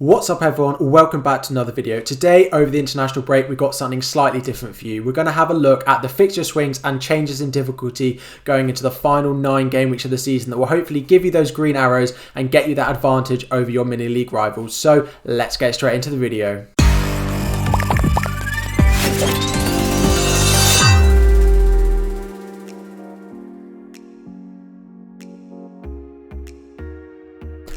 What's up everyone, welcome back to another video. Today over the international break we've got something slightly different for you. We're going to have a look at the fixture swings and changes in difficulty going into the final 9 game weeks of the season that will hopefully give you those green arrows and get you that advantage over your mini league rivals. So let's get straight into the video.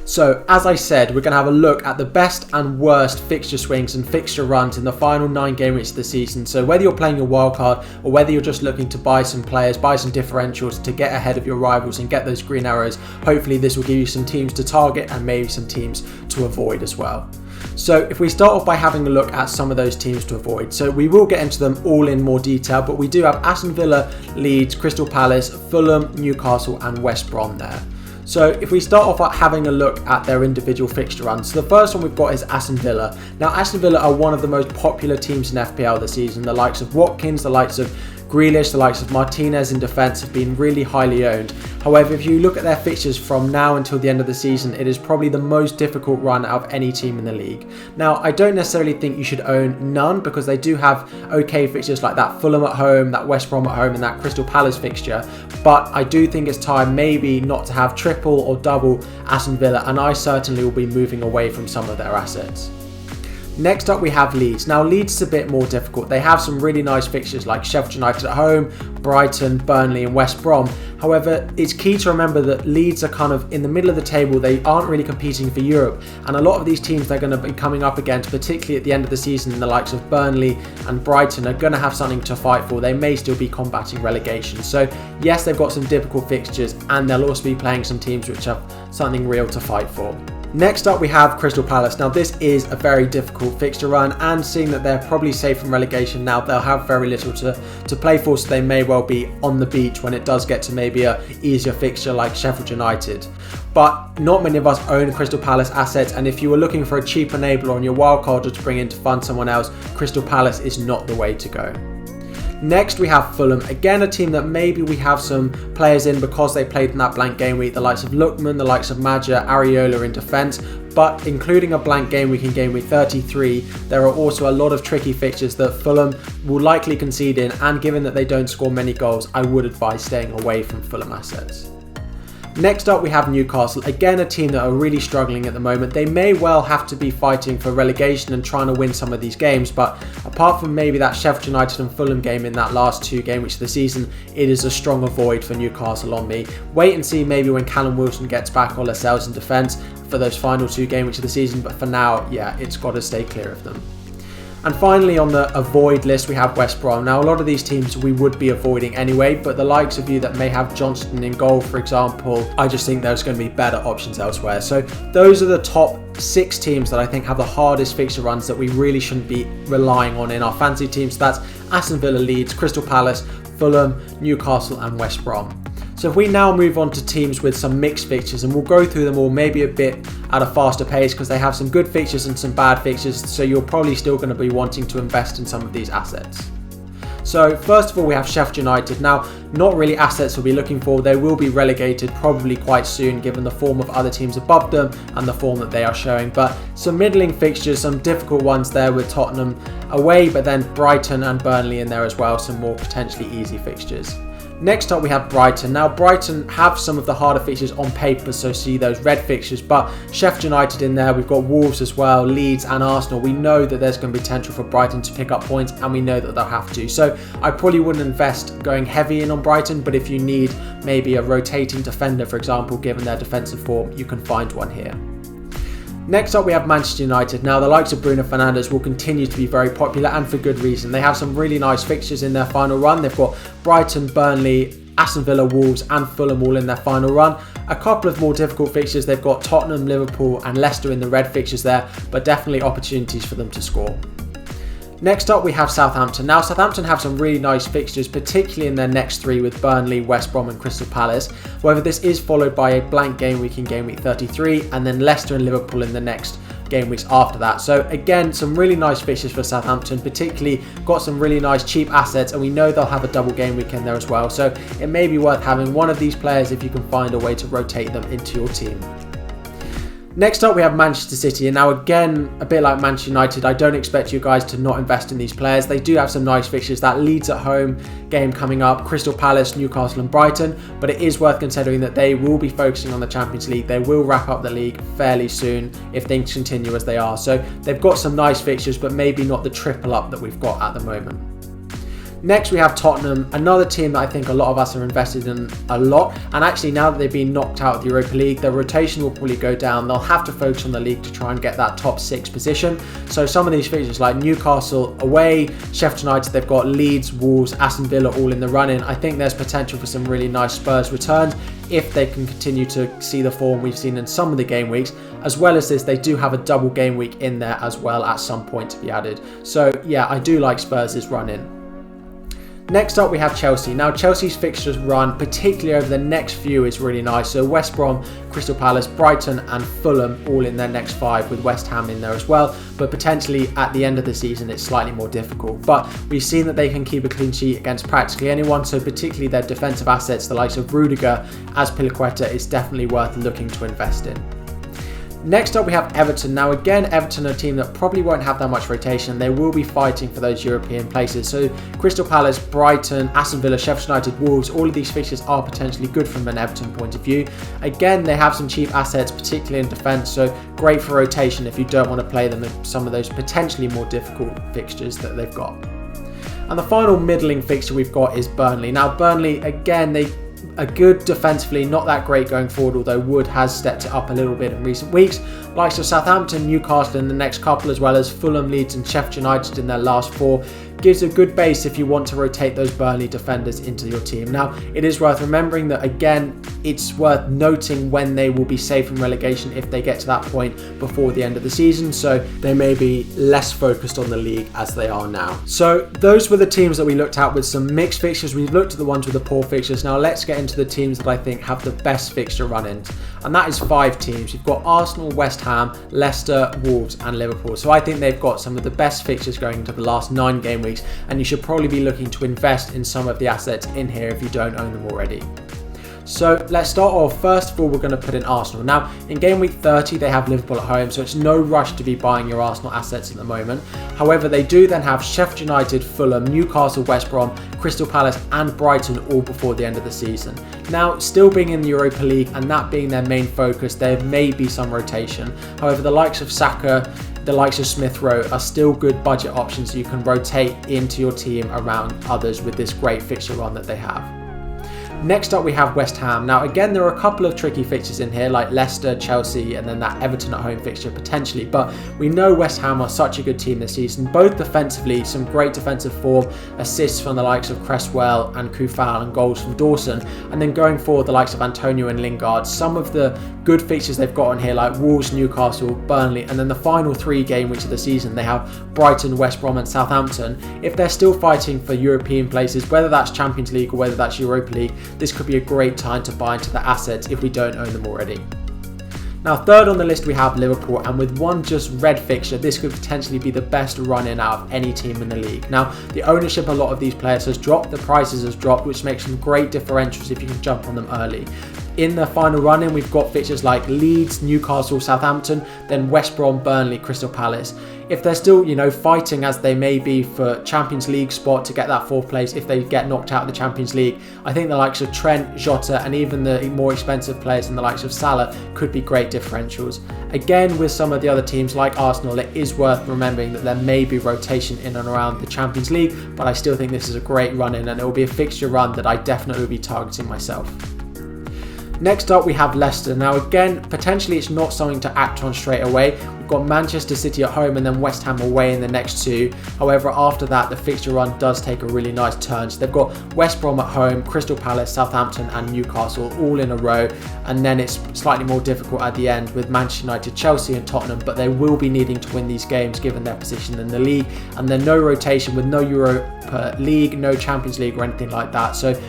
So, as I said, we're going to have a look at the best and worst fixture swings and fixture runs in the final 9 game weeks of the season. So whether you're playing your wildcard or whether you're just looking to buy some players, buy some differentials to get ahead of your rivals and get those green arrows, hopefully this will give you some teams to target and maybe some teams to avoid as well. So if we start off by having a look at some of those teams to avoid. So we will get into them all in more detail, but we do have Aston Villa, Leeds, Crystal Palace, Fulham, Newcastle and West Brom there. So if we start off at having a look at their individual fixture runs, so the first one we've got is Aston Villa. Now Aston Villa are one of the most popular teams in FPL this season. The likes of Watkins, the likes of Grealish, the likes of Martinez in defence have been really highly owned. However, if you look at their fixtures from now until the end of the season, it is probably the most difficult run out of any team in the league. Now, I don't necessarily think you should own none because they do have okay fixtures like that Fulham at home, that West Brom at home and that Crystal Palace fixture. But I do think it's time maybe not to have triple or double Aston Villa, and I certainly will be moving away from some of their assets. Next up we have Leeds. Now Leeds is a bit more difficult. They have some really nice fixtures like Sheffield United at home, Brighton, Burnley and West Brom. However, it's key to remember that Leeds are kind of in the middle of the table. They aren't really competing for Europe, and a lot of these teams they're going to be coming up against, particularly at the end of the season, the likes of Burnley and Brighton are going to have something to fight for. They may still be combating relegation. So yes, they've got some difficult fixtures and they'll also be playing some teams which have something real to fight for. Next up we have Crystal Palace. Now this is a very difficult fixture run, and seeing that they're probably safe from relegation now, they'll have very little to play for, so they may well be on the beach when it does get to maybe a easier fixture like Sheffield United. But not many of us own Crystal Palace assets, and if you were looking for a cheap enabler on your wildcard or to bring in to fund someone else, Crystal Palace is not the way to go. Next we have Fulham, again a team that maybe we have some players in because they played in that blank game week, the likes of Lookman, the likes of Maja, Areola in defence, but including a blank game week in game week 33, there are also a lot of tricky fixtures that Fulham will likely concede in, and given that they don't score many goals, I would advise staying away from Fulham assets. Next up we have Newcastle, again a team that are really struggling at the moment. They may well have to be fighting for relegation and trying to win some of these games, but apart from maybe that Sheffield United and Fulham game in that last 2 game weeks of the season, it is a strong avoid for Newcastle on me. Wait and see maybe when Callum Wilson gets back or Lascelles in defence for those final 2 game weeks of the season, but for now, yeah, it's got to stay clear of them. And finally on the avoid list we have West Brom. Now a lot of these teams we would be avoiding anyway, but the likes of you that may have Johnston in goal for example, I just think there's going to be better options elsewhere. So those are the top 6 teams that I think have the hardest fixture runs that we really shouldn't be relying on in our fantasy teams. So that's Aston Villa, Leeds, Crystal Palace, Fulham, Newcastle and West Brom. So if we now move on to teams with some mixed fixtures, and we'll go through them all maybe a bit at a faster pace because they have some good fixtures and some bad fixtures, so you're probably still going to be wanting to invest in some of these assets. So first of all we have Sheffield United. Now not really assets we'll be looking for, they will be relegated probably quite soon given the form of other teams above them and the form that they are showing, but some middling fixtures, some difficult ones there with Tottenham away, but then Brighton and Burnley in there as well, some more potentially easy fixtures. Next up we have Brighton. Now Brighton have some of the harder fixtures on paper, so see those red fixtures, but Sheffield United in there, we've got Wolves as well, Leeds and Arsenal. We know that there's going to be potential for Brighton to pick up points, and we know that they'll have to. So I probably wouldn't invest going heavy in on Brighton, but if you need maybe a rotating defender for example, given their defensive form, you can find one here. Next up we have Manchester United. Now the likes of Bruno Fernandes will continue to be very popular, and for good reason. They have some really nice fixtures in their final run. They've got Brighton, Burnley, Aston Villa, Wolves and Fulham all in their final run. A couple of more difficult fixtures, they've got Tottenham, Liverpool and Leicester in the red fixtures there, but definitely opportunities for them to score. Next up we have Southampton. Now Southampton have some really nice fixtures, particularly in their next 3 with Burnley, West Brom and Crystal Palace. However, this is followed by a blank game week in game week 33 and then Leicester and Liverpool in the next game weeks after that. So again, some really nice fixtures for Southampton, particularly got some really nice cheap assets, and we know they'll have a double game weekend there as well. So it may be worth having one of these players if you can find a way to rotate them into your team. Next up, we have Manchester City, and now again, a bit like Manchester United, I don't expect you guys to not invest in these players. They do have some nice fixtures. That Leeds at home game coming up, Crystal Palace, Newcastle and Brighton, but it is worth considering that they will be focusing on the Champions League. They will wrap up the league fairly soon if things continue as they are. So they've got some nice fixtures, but maybe not the triple up that we've got at the moment. Next, we have Tottenham, another team that I think a lot of us are invested in a lot. And actually, now that they've been knocked out of the Europa League, their rotation will probably go down. They'll have to focus on the league to try and get that top 6 position. So some of these fixtures like Newcastle away, Sheffield United, they've got Leeds, Wolves, Aston Villa all in the running. I think there's potential for some really nice Spurs returns if they can continue to see the form we've seen in some of the game weeks. As well as this, they do have a double game week in there as well at some point to be added. So yeah, I do like Spurs' run in. Next up, we have Chelsea. Now, Chelsea's fixtures run, particularly over the next few, is really nice. So West Brom, Crystal Palace, Brighton and Fulham all in their next 5 with West Ham in there as well. But potentially at the end of the season, it's slightly more difficult. But we've seen that they can keep a clean sheet against practically anyone. So particularly their defensive assets, the likes of Rudiger, Azpilicueta, is definitely worth looking to invest in. Next up, we have Everton. Now again, Everton are a team that probably won't have that much rotation. They will be fighting for those European places. So Crystal Palace, Brighton, Aston Villa, Sheffield United, Wolves, all of these fixtures are potentially good from an Everton point of view. Again, they have some cheap assets, particularly in defence, so great for rotation if you don't want to play them in some of those potentially more difficult fixtures that they've got. And the final middling fixture we've got is Burnley. Now Burnley, again, they are good defensively, not that great going forward, although Wood has stepped it up a little bit in recent weeks. Likes of Southampton, Newcastle in the next couple, as well as Fulham, Leeds and Sheffield United in their last 4. Gives a good base if you want to rotate those Burnley defenders into your team. Now, it is worth remembering that, again, it's worth noting when they will be safe from relegation if they get to that point before the end of the season. So they may be less focused on the league as they are now. So those were the teams that we looked at with some mixed fixtures. We've looked at the ones with the poor fixtures. Now let's get into the teams that I think have the best fixture run-ins. And that is 5 teams. You've got Arsenal, West Ham, Leicester, Wolves and Liverpool. So I think they've got some of the best fixtures going into the last 9 game weeks. And you should probably be looking to invest in some of the assets in here if you don't own them already. So let's start off. First of all, we're going to put in Arsenal. Now, in game week 30, they have Liverpool at home, so it's no rush to be buying your Arsenal assets at the moment. However, they do then have Sheffield United, Fulham, Newcastle, West Brom, Crystal Palace and Brighton all before the end of the season. Now, still being in the Europa League and that being their main focus, there may be some rotation. However, the likes of Saka, the likes of Smith Rowe are still good budget options you can rotate into your team around others with this great fixture run that they have. Next up, we have West Ham. Now, again, there are a couple of tricky fixtures in here, like Leicester, Chelsea, and then that Everton at home fixture potentially. But we know West Ham are such a good team this season, both defensively, some great defensive form, assists from the likes of Cresswell and Koufal, and goals from Dawson. And then going forward, the likes of Antonio and Lingard. Some of the good fixtures they've got on here, like Wolves, Newcastle, Burnley, and then the final 3 game weeks of the season, they have Brighton, West Brom, and Southampton. If they're still fighting for European places, whether that's Champions League or whether that's Europa League, this could be a great time to buy into the assets if we don't own them already. Now, third on the list, we have Liverpool, and with one just red fixture, this could potentially be the best run-in out of any team in the league. Now, the ownership of a lot of these players has dropped, the prices has dropped, which makes them great differentials if you can jump on them early. In the final run-in, we've got fixtures like Leeds, Newcastle, Southampton, then West Brom, Burnley, Crystal Palace. If they're still, fighting as they may be for Champions League spot to get that 4th place, if they get knocked out of the Champions League, I think the likes of Trent, Jota, and even the more expensive players and the likes of Salah could be great differentials. Again, with some of the other teams like Arsenal, it is worth remembering that there may be rotation in and around the Champions League, but I still think this is a great run-in and it will be a fixture run that I definitely will be targeting myself. Next up, we have Leicester. Now again, potentially it's not something to act on straight away. We've got Manchester City at home and then West Ham away in the next 2. However, after that, the fixture run does take a really nice turn. So they've got West Brom at home, Crystal Palace, Southampton and Newcastle all in a row. And then it's slightly more difficult at the end with Manchester United, Chelsea and Tottenham, but they will be needing to win these games given their position in the league. And then no rotation with no Europa League, no Champions League or anything like that. So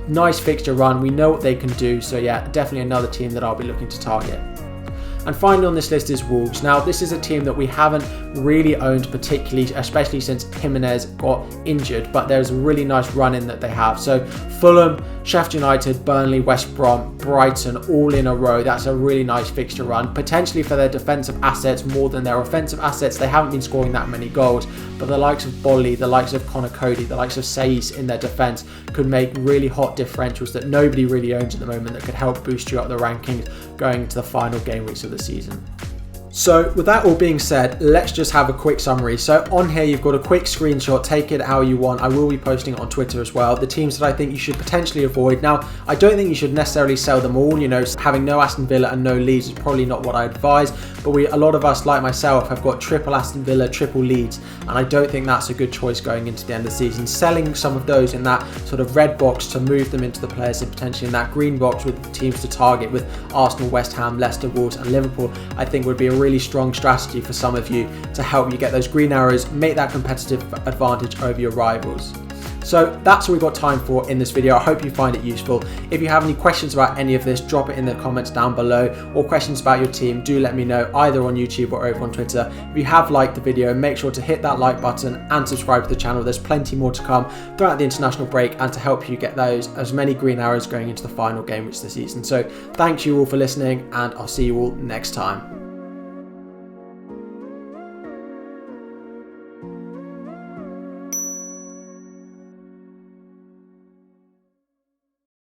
nice fixture run, we know what they can do, so yeah, definitely another team that I'll be looking to target. And finally on this list is Wolves. Now, this is a team that we haven't really owned particularly, especially since Jimenez got injured, but there's a really nice run in that they have. So Fulham, Sheffield United, Burnley, West Brom, Brighton, all in a row. That's a really nice fixture run, potentially for their defensive assets more than their offensive assets. They haven't been scoring that many goals, but the likes of Bolly, the likes of Connor Cody, the likes of Saïs in their defence could make really hot differentials that nobody really owns at the moment that could help boost you up the rankings going into the final game weeks of the season. So with that all being said, let's just have a quick summary. So on here, you've got a quick screenshot, take it how you want. I will be posting it on Twitter as well. The teams that I think you should potentially avoid. Now, I don't think you should necessarily sell them all. You know, having no Aston Villa and no Leeds is probably not what I advise, but a lot of us, like myself, have got triple Aston Villa, triple Leeds, and I don't think that's a good choice going into the end of the season. Selling some of those in that sort of red box to move them into the players and potentially in that green box with teams to target with Arsenal, West Ham, Leicester, Wolves and Liverpool, I think would be a really strong strategy for some of you to help you get those green arrows, make that competitive advantage over your rivals. So that's all we've got time for in this video. I hope you find it useful. If you have any questions about any of this, drop it in the comments down below, or questions about your team, do let me know either on YouTube or over on Twitter. If you have liked the video, make sure to hit that like button and subscribe to the channel. There's plenty more to come throughout the international break and to help you get those as many green arrows going into the final game of the season. So thank you all for listening, and I'll see you all next time.